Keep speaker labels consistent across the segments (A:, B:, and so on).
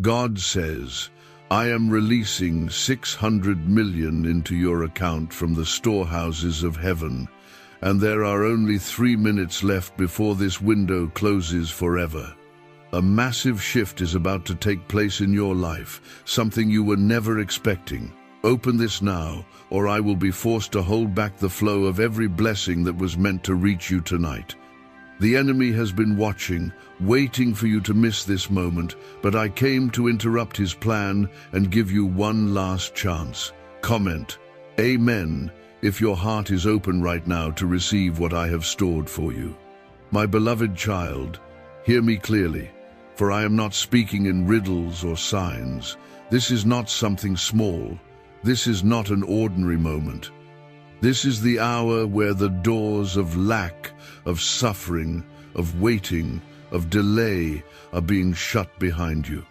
A: God says, I am releasing 600 million into your account from the storehouses of heaven, and there are only 3 minutes left before this window closes forever. A massive shift is about to take place in your life, something you were never expecting. Open this now, or I will be forced to hold back the flow of every blessing that was meant to reach you tonight. The enemy has been watching, waiting for you to miss this moment, but I came to interrupt his plan and give you one last chance. Comment, Amen, if your heart is open right now to receive what I have stored for you. My beloved child, hear me clearly, for I am not speaking in riddles or signs. This is not something small. This is not an ordinary moment. This is the hour where the doors of lack, of suffering, of waiting, of delay are being shut behind you.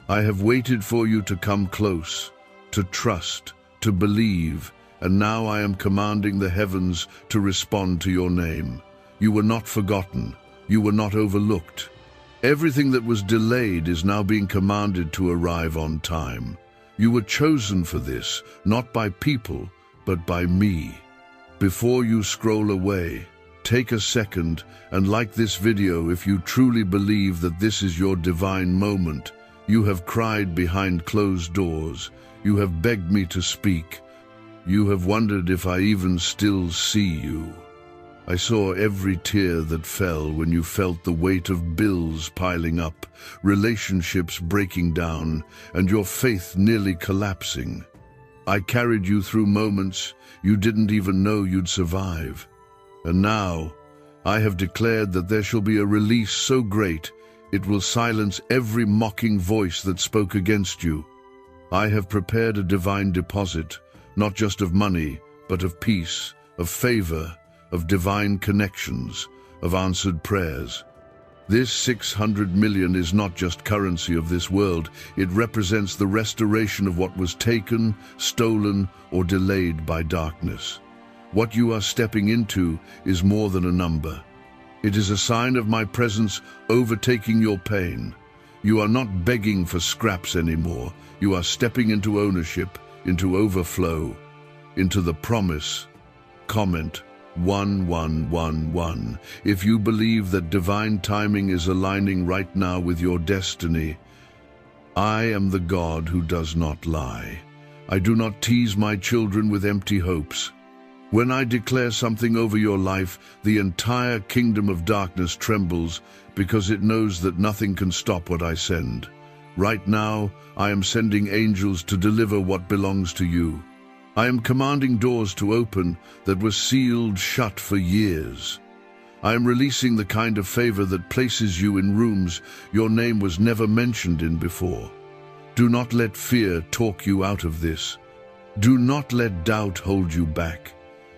A: I have waited for you to come close, to trust, to believe, and now I am commanding the heavens to respond to your name. You were not forgotten. You were not overlooked. Everything that was delayed is now being commanded to arrive on time. You were chosen for this, not by people, but by me. Before you scroll away, take a second and like this video if you truly believe that this is your divine moment. You have cried behind closed doors. You have begged me to speak. You have wondered if I even still see you. I saw every tear that fell when you felt the weight of bills piling up, relationships breaking down, and your faith nearly collapsing. I carried you through moments you didn't even know you'd survive. And now, I have declared that there shall be a release so great, it will silence every mocking voice that spoke against you. I have prepared a divine deposit, not just of money, but of peace, of favor, of divine connections, of answered prayers. This 600 million is not just currency of this world, it represents the restoration of what was taken, stolen, or delayed by darkness. What you are stepping into is more than a number. It is a sign of my presence overtaking your pain. You are not begging for scraps anymore. You are stepping into ownership, into overflow, into the promise. Comment 1111 if you believe that divine timing is aligning right now with your destiny. I am the God who does not lie. I do not tease my children with empty hopes. When I declare something over your life, the entire kingdom of darkness trembles because it knows that nothing can stop what I send. Right now, I am sending angels to deliver what belongs to you. I am commanding doors to open that were sealed shut for years. I am releasing the kind of favor that places you in rooms your name was never mentioned in before. Do not let fear talk you out of this. Do not let doubt hold you back.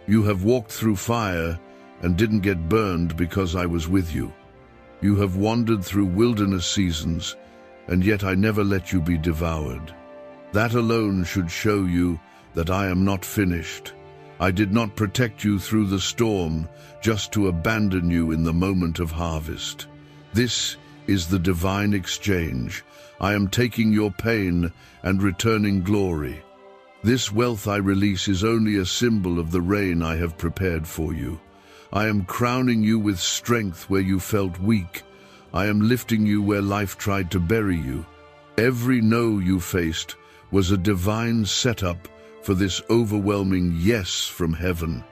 A: You have walked through fire and didn't get burned because I was with you. You have wandered through wilderness seasons, and yet I never let you be devoured. That alone should show you that I am not finished. I did not protect you through the storm just to abandon you in the moment of harvest. This is the divine exchange. I am taking your pain and returning glory. This wealth I release is only a symbol of the rain I have prepared for you. I am crowning you with strength where you felt weak. I am lifting you where life tried to bury you. Every no you faced was a divine setup for this overwhelming yes from heaven.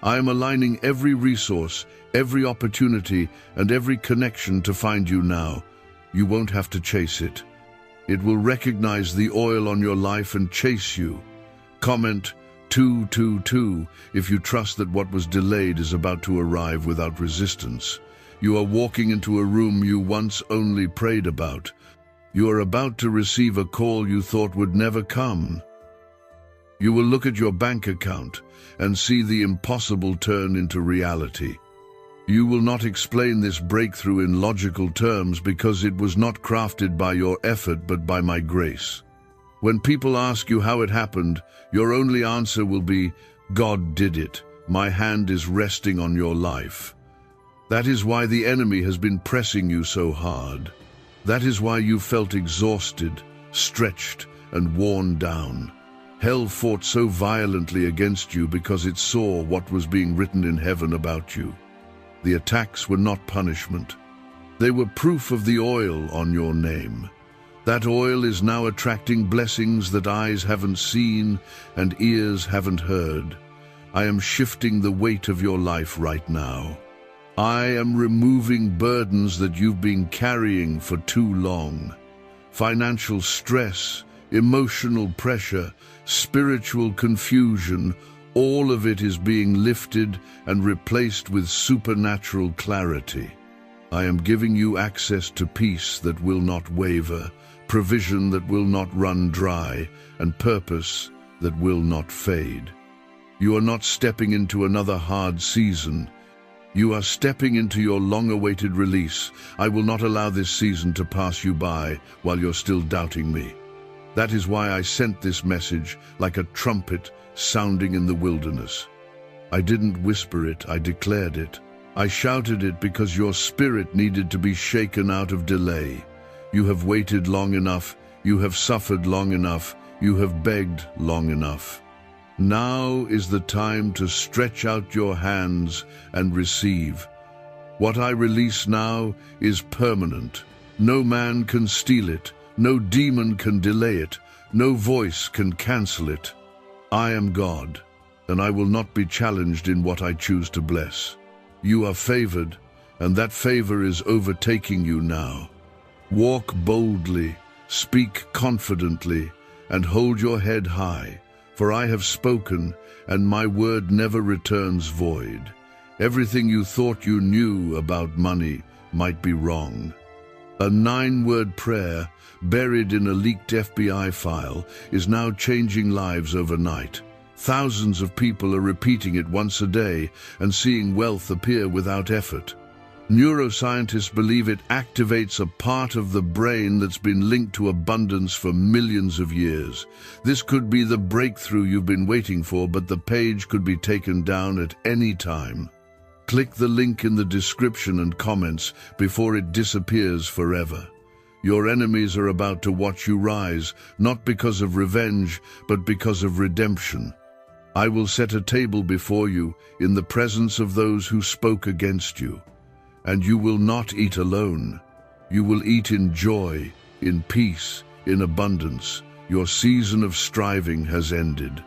A: I am aligning every resource, every opportunity, and every connection to find you now. You won't have to chase it. It will recognize the oil on your life and chase you. Comment 222 if you trust that what was delayed is about to arrive without resistance. You are walking into a room you once only prayed about. You are about to receive a call you thought would never come. You will look at your bank account and see the impossible turn into reality. You will not explain this breakthrough in logical terms because it was not crafted by your effort but by my grace. When people ask you how it happened, your only answer will be, God did it. My hand is resting on your life. That is why the enemy has been pressing you so hard. That is why you felt exhausted, stretched, and worn down. Hell fought so violently against you because it saw what was being written in heaven about you. The attacks were not punishment. They were proof of the oil on your name. That oil is now attracting blessings that eyes haven't seen and ears haven't heard. I am shifting the weight of your life right now. I am removing burdens that you've been carrying for too long. Financial stress, emotional pressure, spiritual confusion, all of it is being lifted and replaced with supernatural clarity. I am giving you access to peace that will not waver, provision that will not run dry, and purpose that will not fade. You are not stepping into another hard season. You are stepping into your long-awaited release. I will not allow this season to pass you by while you're still doubting me. That is why I sent this message like a trumpet sounding in the wilderness. I didn't whisper it, I declared it. I shouted it because your spirit needed to be shaken out of delay. You have waited long enough, you have suffered long enough, you have begged long enough. Now is the time to stretch out your hands and receive. What I release now is permanent. No man can steal it, no demon can delay it, no voice can cancel it. I am God, and I will not be challenged in what I choose to bless. You are favored, and that favor is overtaking you now. Walk boldly, speak confidently, and hold your head high. For I have spoken, and my word never returns void. Everything you thought you knew about money might be wrong. A 9-word prayer, buried in a leaked FBI file, is now changing lives overnight. Thousands of people are repeating it once a day and seeing wealth appear without effort. Neuroscientists believe it activates a part of the brain that's been linked to abundance for millions of years. This could be the breakthrough you've been waiting for, but the page could be taken down at any time. Click the link in the description and comments before it disappears forever. Your enemies are about to watch you rise, not because of revenge, but because of redemption. I will set a table before you in the presence of those who spoke against you. And you will not eat alone. You will eat in joy, in peace, in abundance. Your season of striving has ended.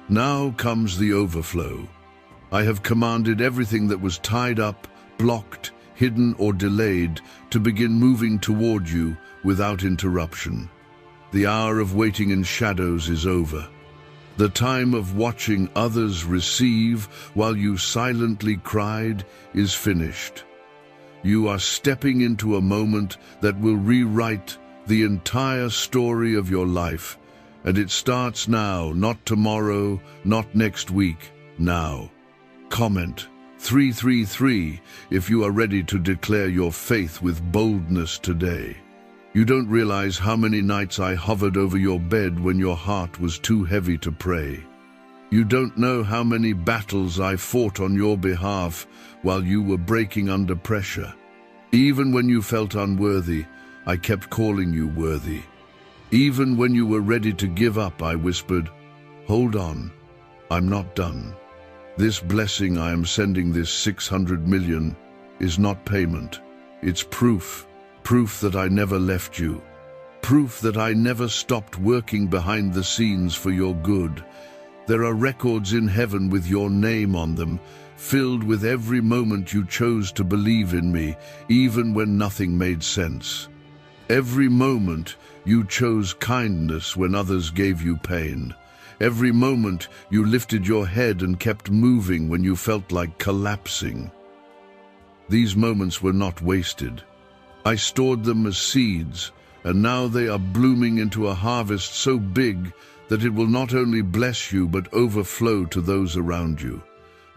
A: Now comes the overflow. I have commanded everything that was tied up, blocked, hidden, or delayed to begin moving toward you without interruption. The hour of waiting in shadows is over. The time of watching others receive while you silently cried is finished. You are stepping into a moment that will rewrite the entire story of your life. And it starts now, not tomorrow, not next week, now. Comment 333 if you are ready to declare your faith with boldness today. You don't realize how many nights I hovered over your bed when your heart was too heavy to pray. You don't know how many battles I fought on your behalf while you were breaking under pressure. Even when you felt unworthy, I kept calling you worthy. Even when you were ready to give up, I whispered, "Hold on, I'm not done." This blessing I am sending, this 600 million, is not payment. It's proof that I never left you. Proof that I never stopped working behind the scenes for your good. There are records in heaven with your name on them, filled with every moment you chose to believe in me, even when nothing made sense. Every moment you chose kindness when others gave you pain. Every moment you lifted your head and kept moving when you felt like collapsing. These moments were not wasted. I stored them as seeds, and now they are blooming into a harvest so big that it will not only bless you but overflow to those around you.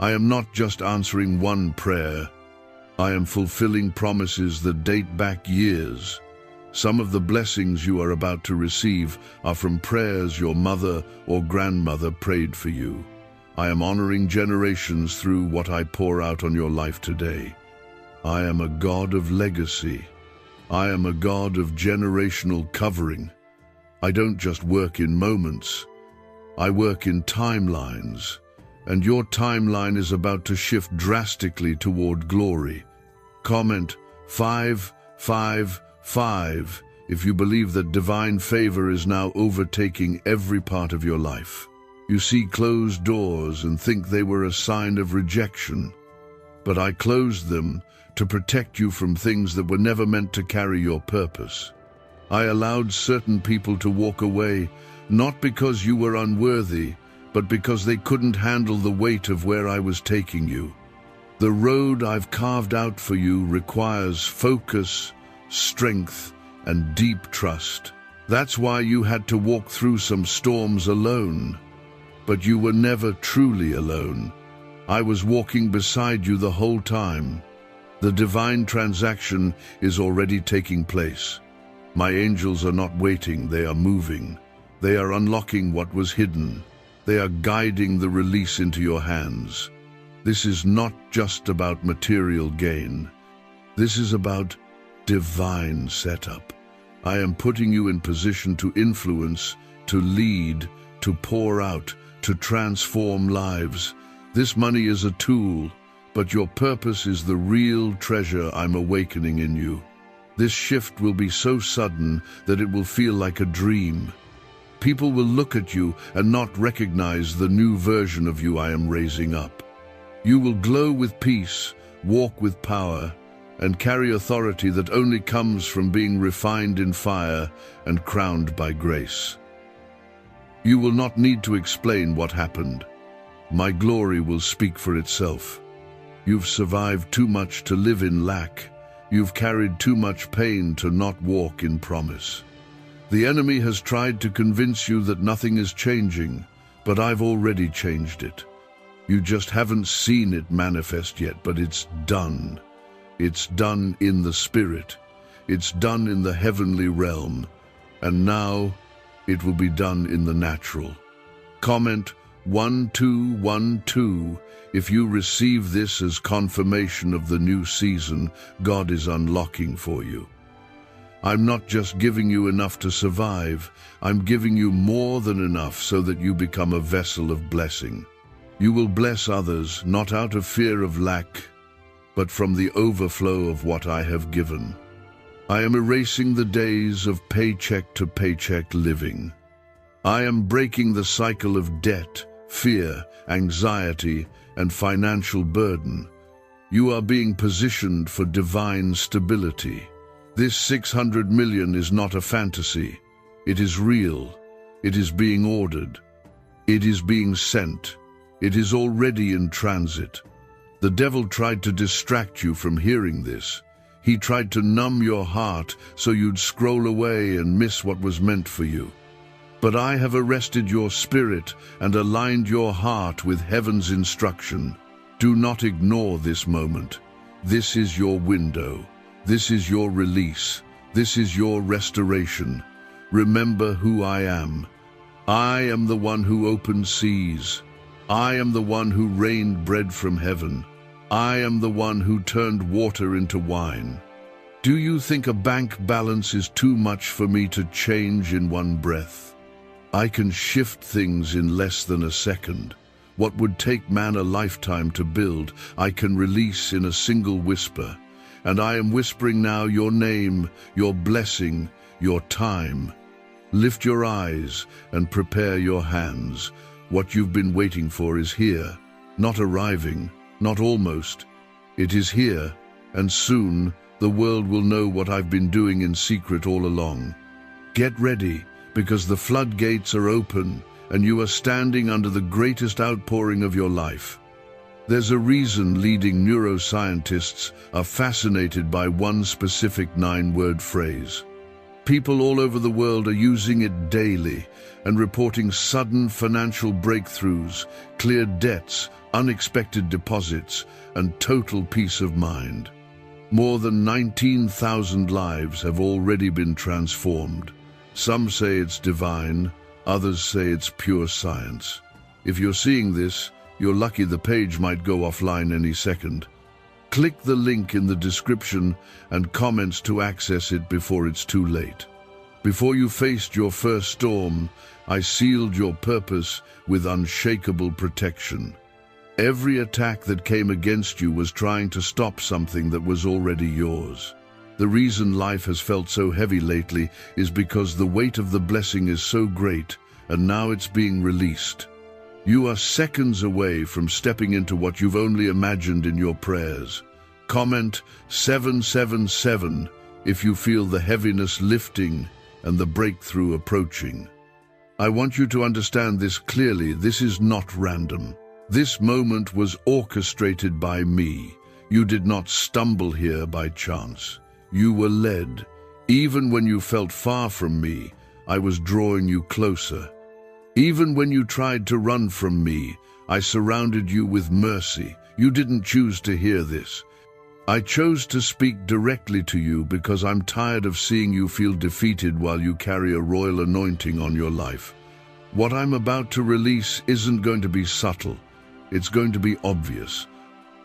A: I am not just answering one prayer. I am fulfilling promises that date back years. Some of the blessings you are about to receive are from prayers your mother or grandmother prayed for you. I am honoring generations through what I pour out on your life today. I am a God of legacy. I am a God of generational covering. I don't just work in moments. I work in timelines. And your timeline is about to shift drastically toward glory. Comment 555 if you believe that divine favor is now overtaking every part of your life. You see closed doors and think they were a sign of rejection. But I closed them to protect you from things that were never meant to carry your purpose. I allowed certain people to walk away, not because you were unworthy, but because they couldn't handle the weight of where I was taking you. The road I've carved out for you requires focus, strength, and deep trust. That's why you had to walk through some storms alone. But you were never truly alone. I was walking beside you the whole time. The divine transaction is already taking place. My angels are not waiting, they are moving. They are unlocking what was hidden. They are guiding the release into your hands. This is not just about material gain. This is about divine setup. I am putting you in position to influence, to lead, to pour out, to transform lives. This money is a tool, but your purpose is the real treasure I'm awakening in you. This shift will be so sudden that it will feel like a dream. People will look at you and not recognize the new version of you I am raising up. You will glow with peace, walk with power, and carry authority that only comes from being refined in fire and crowned by grace. You will not need to explain what happened. My glory will speak for itself. You've survived too much to live in lack. You've carried too much pain to not walk in promise. The enemy has tried to convince you that nothing is changing, but I've already changed it. You just haven't seen it manifest yet, but it's done. It's done in the spirit. It's done in the heavenly realm. And now it will be done in the natural. Comment 1212 if you receive this as confirmation of the new season God is unlocking for you. I'm not just giving you enough to survive, I'm giving you more than enough so that you become a vessel of blessing. You will bless others, not out of fear of lack, but from the overflow of what I have given. I am erasing the days of paycheck to paycheck living. I am breaking the cycle of debt, fear, anxiety, and financial burden. You are being positioned for divine stability. This 600 million is not a fantasy. It is real. It is being ordered. It is being sent. It is already in transit. The devil tried to distract you from hearing this. He tried to numb your heart so you'd scroll away and miss what was meant for you. But I have arrested your spirit and aligned your heart with heaven's instruction. Do not ignore this moment. This is your window. This is your release. This is your restoration. Remember who I am. I am the one who opened seas. I am the one who rained bread from heaven. I am the one who turned water into wine. Do you think a bank balance is too much for me to change in one breath? I can shift things in less than a second. What would take man a lifetime to build, I can release in a single whisper. And I am whispering now your name, your blessing, your time. Lift your eyes and prepare your hands. What you've been waiting for is here, not arriving, not almost. It is here, and soon the world will know what I've been doing in secret all along. Get ready, because the floodgates are open, and you are standing under the greatest outpouring of your life. There's a reason leading neuroscientists are fascinated by one specific 9-word phrase. People all over the world are using it daily and reporting sudden financial breakthroughs, cleared debts, unexpected deposits, and total peace of mind. More than 19,000 lives have already been transformed. Some say it's divine, others say it's pure science. If you're seeing this, you're lucky. The page might go offline any second. Click the link in the description and comments to access it before it's too late. Before you faced your first storm, I sealed your purpose with unshakable protection. Every attack that came against you was trying to stop something that was already yours. The reason life has felt so heavy lately is because the weight of the blessing is so great, and now it's being released. You are seconds away from stepping into what you've only imagined in your prayers. Comment 777 if you feel the heaviness lifting and the breakthrough approaching. I want you to understand this clearly. This is not random. This moment was orchestrated by me. You did not stumble here by chance. You were led. Even when you felt far from me, I was drawing you closer. Even when you tried to run from me, I surrounded you with mercy. You didn't choose to hear this. I chose to speak directly to you because I'm tired of seeing you feel defeated while you carry a royal anointing on your life. What I'm about to release isn't going to be subtle. It's going to be obvious.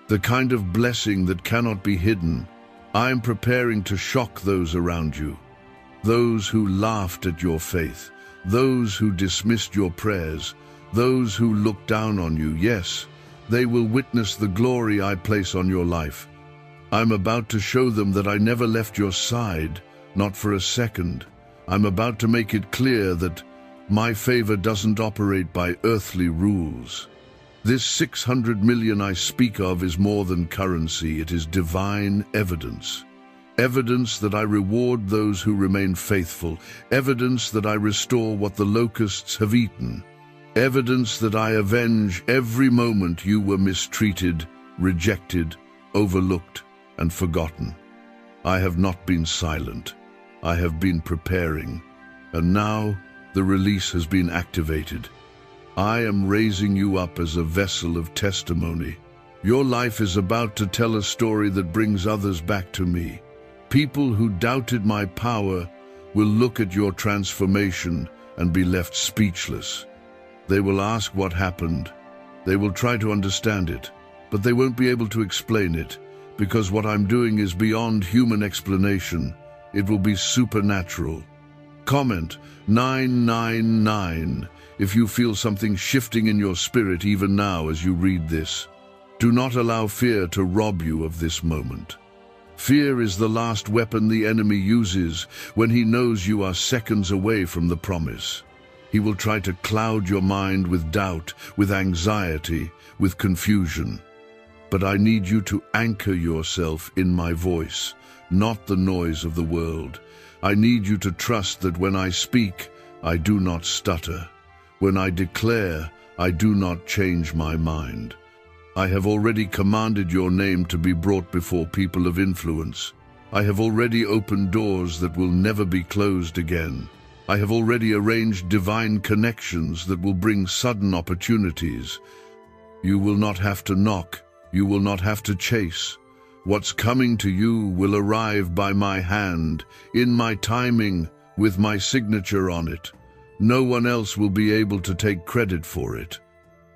A: The kind of blessing that cannot be hidden. I'm preparing to shock those around you. Those who laughed at your faith. Those who dismissed your prayers. Those who looked down on you. Yes, they will witness the glory I place on your life. I'm about to show them that I never left your side, not for a second. I'm about to make it clear that my favor doesn't operate by earthly rules. This 600 million I speak of is more than currency. It is divine evidence. Evidence that I reward those who remain faithful. Evidence that I restore what the locusts have eaten. Evidence that I avenge every moment you were mistreated, rejected, overlooked, and forgotten. I have not been silent. I have been preparing. And now the release has been activated. I am raising you up as a vessel of testimony. Your life is about to tell a story that brings others back to me. People who doubted my power will look at your transformation and be left speechless. They will ask what happened. They will try to understand it, but they won't be able to explain it, because what I'm doing is beyond human explanation. It will be supernatural. Comment 999 if you feel something shifting in your spirit even now as you read this. Do not allow fear to rob you of this moment. Fear is the last weapon the enemy uses when he knows you are seconds away from the promise. He will try to cloud your mind with doubt, with anxiety, with confusion. But I need you to anchor yourself in my voice, not the noise of the world. I need you to trust that when I speak, I do not stutter. When I declare, I do not change my mind. I have already commanded your name to be brought before people of influence. I have already opened doors that will never be closed again. I have already arranged divine connections that will bring sudden opportunities. You will not have to knock. You will not have to chase. What's coming to you will arrive by my hand, in my timing, with my signature on it. No one else will be able to take credit for it.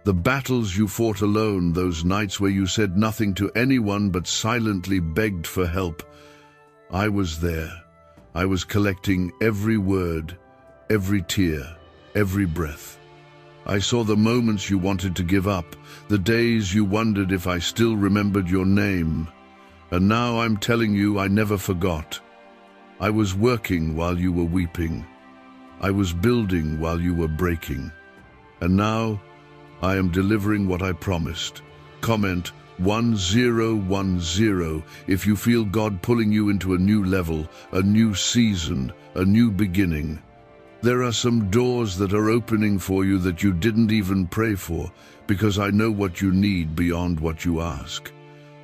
A: The battles you fought alone, those nights where you said nothing to anyone but silently begged for help, I was there. I was collecting every word, every tear, every breath. I saw the moments you wanted to give up, the days you wondered if I still remembered your name. And now I'm telling you I never forgot. I was working while you were weeping. I was building while you were breaking. And now I am delivering what I promised. Comment 1010 if you feel God pulling you into a new level, a new season, a new beginning. There are some doors that are opening for you that you didn't even pray for, because I know what you need beyond what you ask.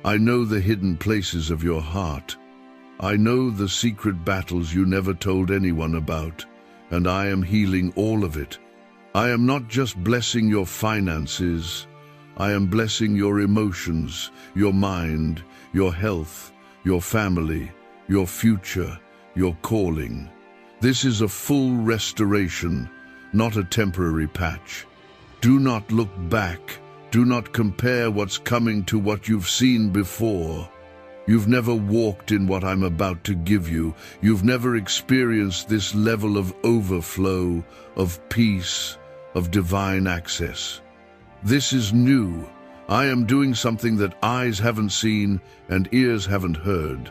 A: I know the hidden places of your heart. I know the secret battles you never told anyone about, and I am healing all of it. I am not just blessing your finances. I am blessing your emotions, your mind, your health, your family, your future, your calling. This is a full restoration, not a temporary patch. Do not look back. Do not compare what's coming to what you've seen before. You've never walked in what I'm about to give you. You've never experienced this level of overflow, of peace, of divine access. This is new. I am doing something that eyes haven't seen and ears haven't heard.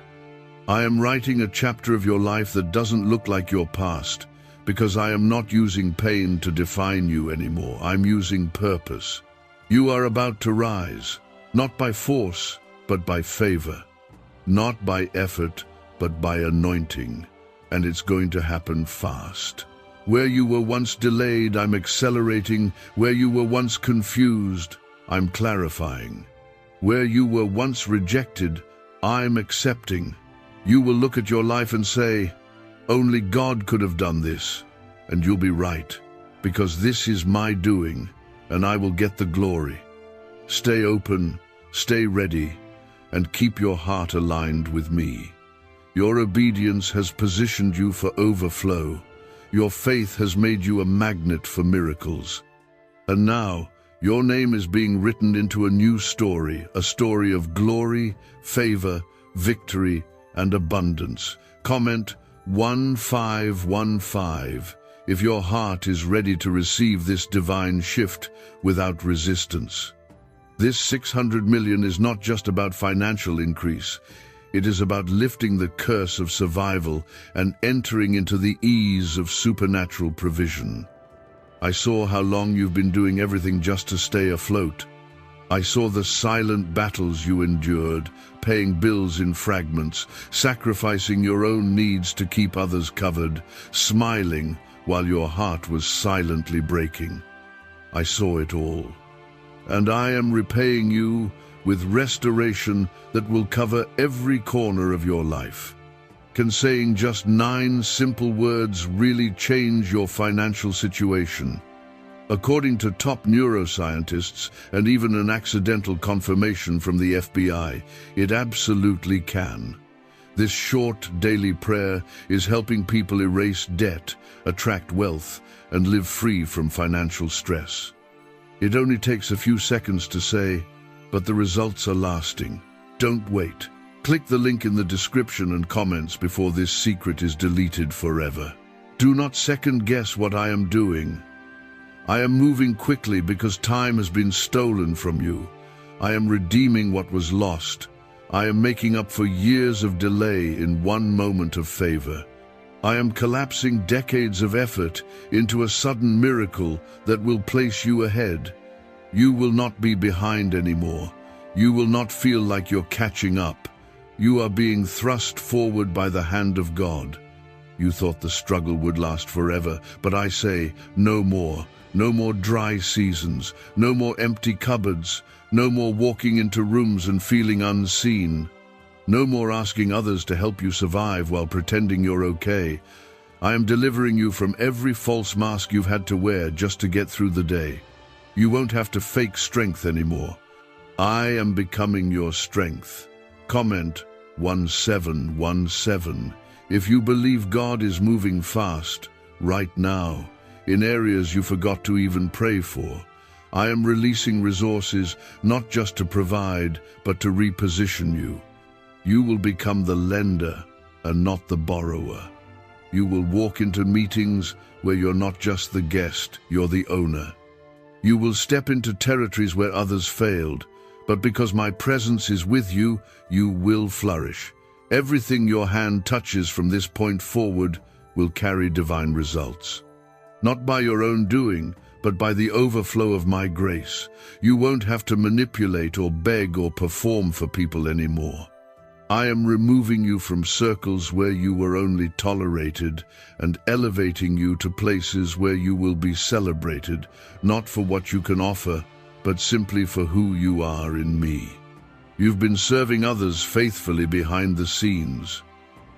A: I am writing a chapter of your life that doesn't look like your past, because I am not using pain to define you anymore. I'm using purpose. You are about to rise, not by force, but by favor. Not by effort, but by anointing. And it's going to happen fast. Where you were once delayed, I'm accelerating. Where you were once confused, I'm clarifying. Where you were once rejected, I'm accepting. You will look at your life and say, only God could have done this. And you'll be right, because this is my doing, and I will get the glory. Stay open, stay ready, and keep your heart aligned with me. Your obedience has positioned you for overflow. Your faith has made you a magnet for miracles. And now, your name is being written into a new story, a story of glory, favor, victory, and abundance. Comment 1515 if your heart is ready to receive this divine shift without resistance. This 600 million is not just about financial increase. It is about lifting the curse of survival and entering into the ease of supernatural provision. I saw how long you've been doing everything just to stay afloat. I saw the silent battles you endured, paying bills in fragments, sacrificing your own needs to keep others covered, smiling while your heart was silently breaking. I saw it all. And I am repaying you with restoration that will cover every corner of your life. Can saying just 9 simple words really change your financial situation? According to top neuroscientists and even an accidental confirmation from the FBI, it absolutely can. This short daily prayer is helping people erase debt, attract wealth, and live free from financial stress. It only takes a few seconds to say, but the results are lasting. Don't wait. Click the link in the description and comments before this secret is deleted forever. Do not second guess what I am doing. I am moving quickly because time has been stolen from you. I am redeeming what was lost. I am making up for years of delay in one moment of favor. I am collapsing decades of effort into a sudden miracle that will place you ahead. You will not be behind anymore. You will not feel like you're catching up. You are being thrust forward by the hand of God. You thought the struggle would last forever, but I say, no more. No more dry seasons. No more empty cupboards. No more walking into rooms and feeling unseen. No more asking others to help you survive while pretending you're okay. I am delivering you from every false mask you've had to wear just to get through the day. You won't have to fake strength anymore. I am becoming your strength. Comment 1717 if you believe God is moving fast right now in areas you forgot to even pray for. I am releasing resources not just to provide, but to reposition you. You will become the lender and not the borrower. You will walk into meetings where you're not just the guest, you're the owner. You will step into territories where others failed, but because my presence is with you, you will flourish. Everything your hand touches from this point forward will carry divine results. Not by your own doing, but by the overflow of my grace. You won't have to manipulate or beg or perform for people anymore. I am removing you from circles where you were only tolerated and elevating you to places where you will be celebrated, not for what you can offer, but simply for who you are in me. You've been serving others faithfully behind the scenes.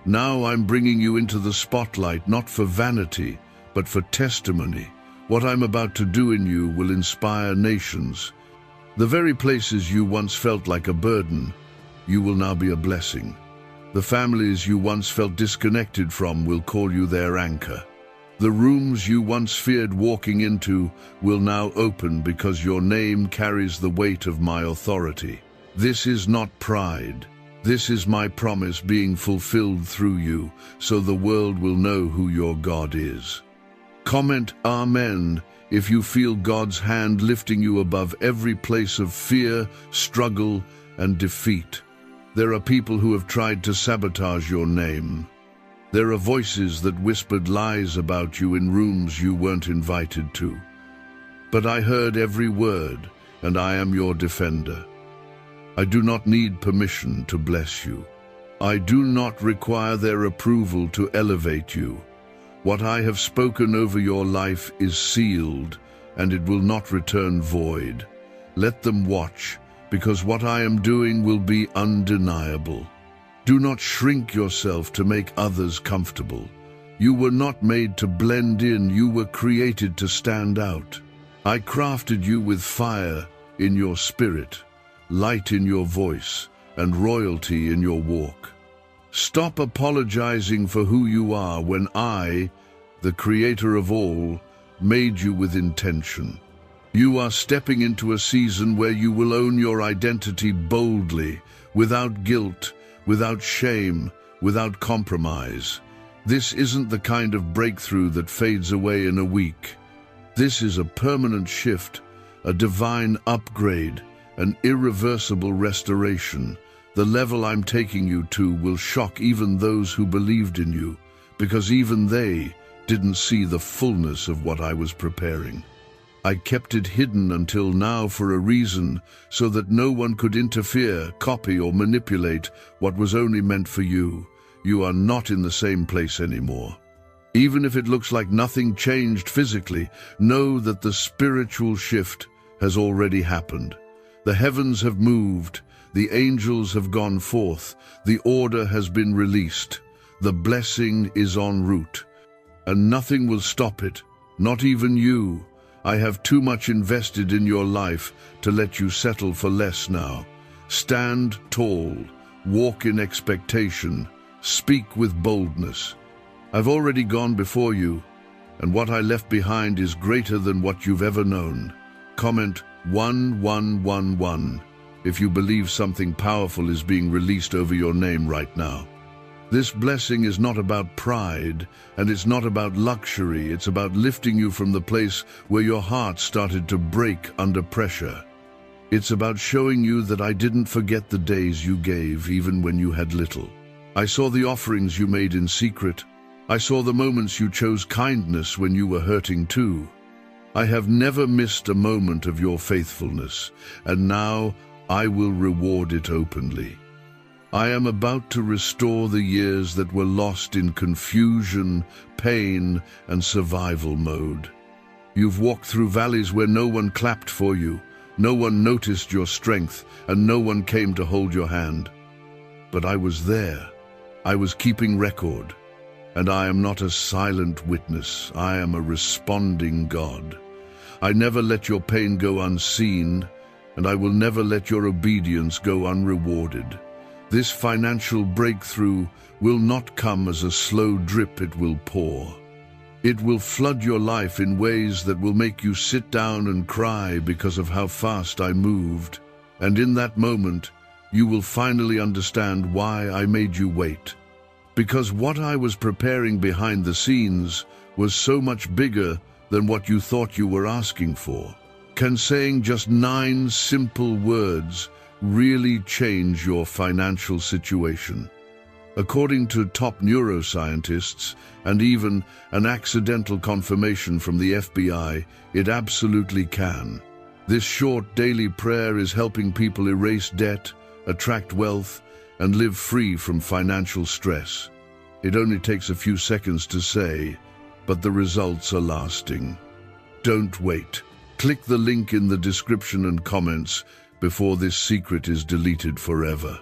A: Now I'm bringing you into the spotlight, not for vanity, but for testimony. What I'm about to do in you will inspire nations. The very places you once felt like a burden, you will now be a blessing. The families you once felt disconnected from will call you their anchor. The rooms you once feared walking into will now open because your name carries the weight of my authority. This is not pride. This is my promise being fulfilled through you, so the world will know who your God is. Comment Amen if you feel God's hand lifting you above every place of fear, struggle, and defeat. There are people who have tried to sabotage your name. There are voices that whispered lies about you in rooms you weren't invited to. But I heard every word, and I am your defender. I do not need permission to bless you. I do not require their approval to elevate you. What I have spoken over your life is sealed, and it will not return void. Let them watch, because what I am doing will be undeniable. Do not shrink yourself to make others comfortable. You were not made to blend in, you were created to stand out. I crafted you with fire in your spirit, light in your voice, and royalty in your walk. Stop apologizing for who you are when I, the Creator of all, made you with intention. You are stepping into a season where you will own your identity boldly, without guilt, without shame, without compromise. This isn't the kind of breakthrough that fades away in a week. This is a permanent shift, a divine upgrade, an irreversible restoration. The level I'm taking you to will shock even those who believed in you, because even they didn't see the fullness of what I was preparing. I kept it hidden until now for a reason, so that no one could interfere, copy, or manipulate what was only meant for you. You are not in the same place anymore. Even if it looks like nothing changed physically, know that the spiritual shift has already happened. The heavens have moved, the angels have gone forth, the order has been released, the blessing is en route, and nothing will stop it, not even you. I have too much invested in your life to let you settle for less now. Stand tall, walk in expectation, speak with boldness. I've already gone before you, and what I left behind is greater than what you've ever known. Comment 1111 if you believe something powerful is being released over your name right now. This blessing is not about pride, and it's not about luxury. It's about lifting you from the place where your heart started to break under pressure. It's about showing you that I didn't forget the days you gave, even when you had little. I saw the offerings you made in secret. I saw the moments you chose kindness when you were hurting too. I have never missed a moment of your faithfulness, and now I will reward it openly. I am about to restore the years that were lost in confusion, pain, and survival mode. You've walked through valleys where no one clapped for you, no one noticed your strength, and no one came to hold your hand. But I was there. I was keeping record. And I am not a silent witness. I am a responding God. I never let your pain go unseen, and I will never let your obedience go unrewarded. This financial breakthrough will not come as a slow drip, it will pour. It will flood your life in ways that will make you sit down and cry because of how fast I moved. And in that moment, you will finally understand why I made you wait. Because what I was preparing behind the scenes was so much bigger than what you thought you were asking for. Can saying just 9 simple words really change your financial situation? According to top neuroscientists, and even an accidental confirmation from the FBI, it absolutely can. This short daily prayer is helping people erase debt, attract wealth, and live free from financial stress. It only takes a few seconds to say, but the results are lasting. Don't wait. Click the link in the description and comments before this secret is deleted forever.